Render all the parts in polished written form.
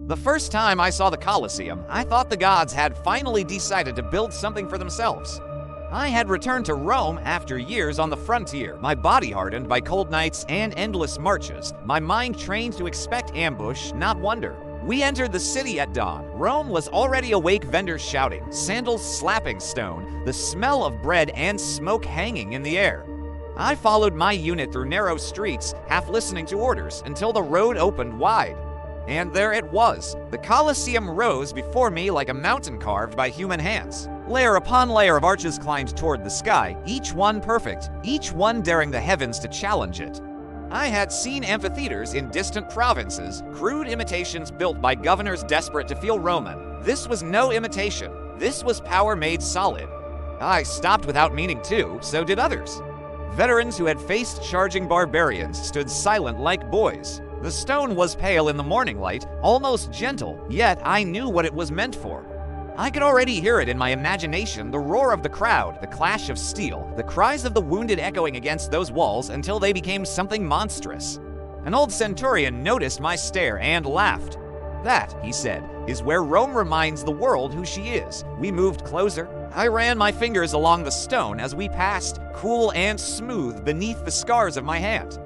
The first time I saw the Colosseum, I thought the gods had finally decided to build something for themselves. I had returned to Rome after years on the frontier, my body hardened by cold nights and endless marches, my mind trained to expect ambush, not wonder. We entered the city at dawn. Rome was already awake, vendors shouting, sandals slapping stone, the smell of bread and smoke hanging in the air. I followed my unit through narrow streets, half listening to orders, until the road opened wide. And there it was. The Colosseum rose before me like a mountain carved by human hands. Layer upon layer of arches climbed toward the sky, each one perfect, each one daring the heavens to challenge it. I had seen amphitheaters in distant provinces, crude imitations built by governors desperate to feel Roman. This was no imitation. This was power made solid. I stopped without meaning to, so did others. Veterans who had faced charging barbarians stood silent like boys. The stone was pale in the morning light, almost gentle, yet I knew what it was meant for. I could already hear it in my imagination, the roar of the crowd, the clash of steel, the cries of the wounded echoing against those walls until they became something monstrous. An old centurion noticed my stare and laughed. "That," he said, "is where Rome reminds the world who she is." We moved closer. I ran my fingers along the stone as we passed, cool and smooth beneath the scars of my hand.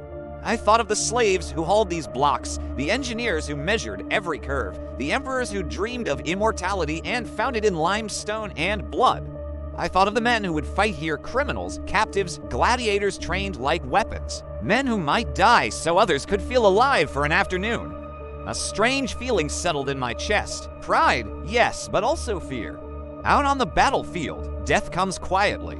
I thought of the slaves who hauled these blocks, the engineers who measured every curve, the emperors who dreamed of immortality and found it in limestone and blood. I thought of the men who would fight here, criminals, captives, gladiators trained like weapons, men who might die so others could feel alive for an afternoon. A strange feeling settled in my chest. Pride, yes, but also fear. Out on the battlefield, death comes quietly.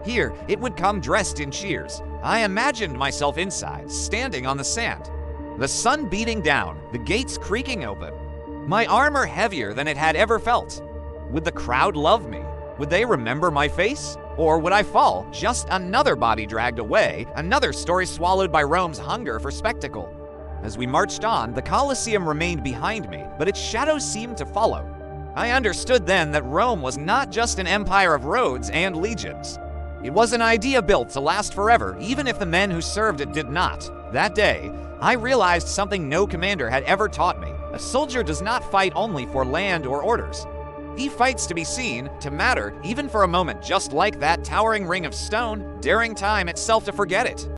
Here, it would come dressed in cheers. I imagined myself inside, standing on the sand. The sun beating down, the gates creaking open. My armor heavier than it had ever felt. Would the crowd love me? Would they remember my face? Or would I fall, just another body dragged away, another story swallowed by Rome's hunger for spectacle? As we marched on, the Colosseum remained behind me, but its shadow seemed to follow. I understood then that Rome was not just an empire of roads and legions. It was an idea built to last forever, even if the men who served it did not. That day, I realized something no commander had ever taught me. A soldier does not fight only for land or orders. He fights to be seen, to matter, even for a moment, just like that towering ring of stone, daring time itself to forget it.